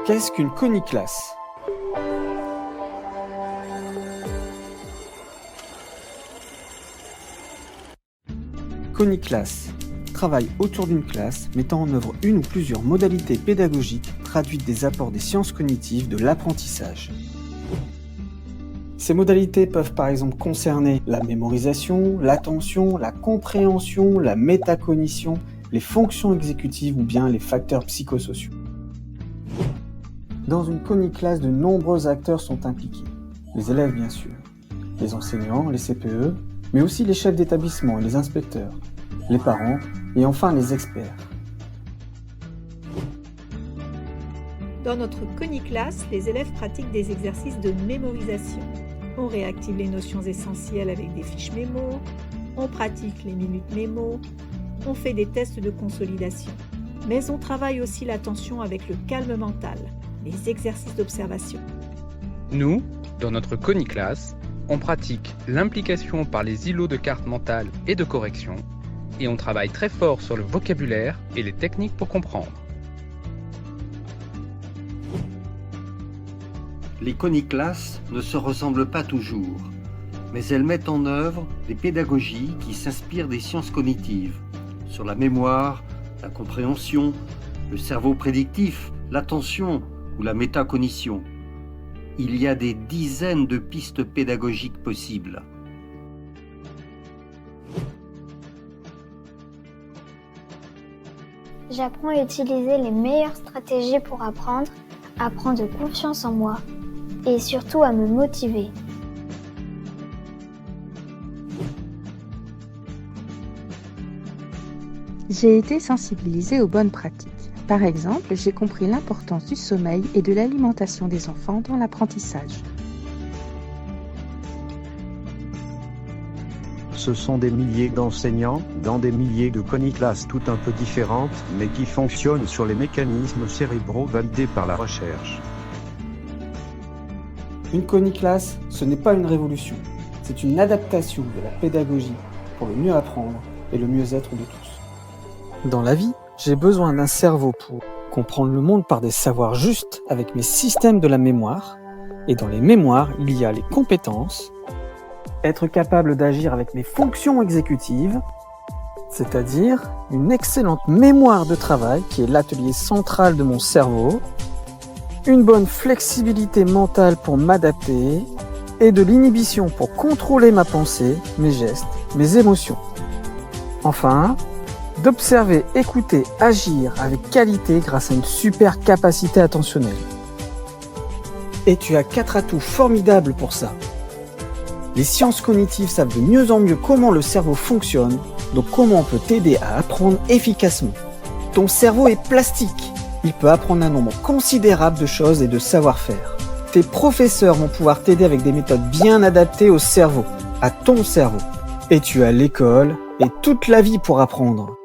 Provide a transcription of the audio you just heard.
Qu'est-ce qu'une coniclasse ? Coniclasse travaille autour d'une classe mettant en œuvre une ou plusieurs modalités pédagogiques traduites des apports des sciences cognitives de l'apprentissage. Ces modalités peuvent par exemple concerner la mémorisation, l'attention, la compréhension, la métacognition, les fonctions exécutives ou bien les facteurs psychosociaux. Dans une coniclasse, de nombreux acteurs sont impliqués. Les élèves bien sûr, les enseignants, les CPE, mais aussi les chefs d'établissement et les inspecteurs, les parents et enfin les experts. Dans notre coniclasse, les élèves pratiquent des exercices de mémorisation. On réactive les notions essentielles avec des fiches mémo, on pratique les minutes mémo, on fait des tests de consolidation. Mais on travaille aussi l'attention avec le calme mental, les exercices d'observation. Nous, dans notre coniclasse, on pratique l'implication par les îlots de cartes mentales et de correction, et on travaille très fort sur le vocabulaire et les techniques pour comprendre. Les coniclasses ne se ressemblent pas toujours, mais elles mettent en œuvre des pédagogies qui s'inspirent des sciences cognitives, sur la mémoire, la compréhension, le cerveau prédictif, l'attention ou la métacognition. Il y a des dizaines de pistes pédagogiques possibles. J'apprends à utiliser les meilleures stratégies pour apprendre, à prendre confiance en moi et surtout à me motiver. J'ai été sensibilisée aux bonnes pratiques. Par exemple, j'ai compris l'importance du sommeil et de l'alimentation des enfants dans l'apprentissage. Ce sont des milliers d'enseignants, dans des milliers de coniclasses toutes un peu différentes, mais qui fonctionnent sur les mécanismes cérébraux validés par la recherche. Une coniclasse, ce n'est pas une révolution, c'est une adaptation de la pédagogie pour le mieux apprendre et le mieux-être de tous. Dans la vie, j'ai besoin d'un cerveau pour comprendre le monde par des savoirs justes avec mes systèmes de la mémoire. Et dans les mémoires, il y a les compétences, être capable d'agir avec mes fonctions exécutives, c'est-à-dire une excellente mémoire de travail qui est l'atelier central de mon cerveau, une bonne flexibilité mentale pour m'adapter et de l'inhibition pour contrôler ma pensée, mes gestes, mes émotions. Enfin, d'observer, écouter, agir avec qualité grâce à une super capacité attentionnelle. Et tu as 4 atouts formidables pour ça. Les sciences cognitives savent de mieux en mieux comment le cerveau fonctionne, donc comment on peut t'aider à apprendre efficacement. Ton cerveau est plastique. Il peut apprendre un nombre considérable de choses et de savoir-faire. Tes professeurs vont pouvoir t'aider avec des méthodes bien adaptées au cerveau, à ton cerveau. Et tu as l'école et toute la vie pour apprendre.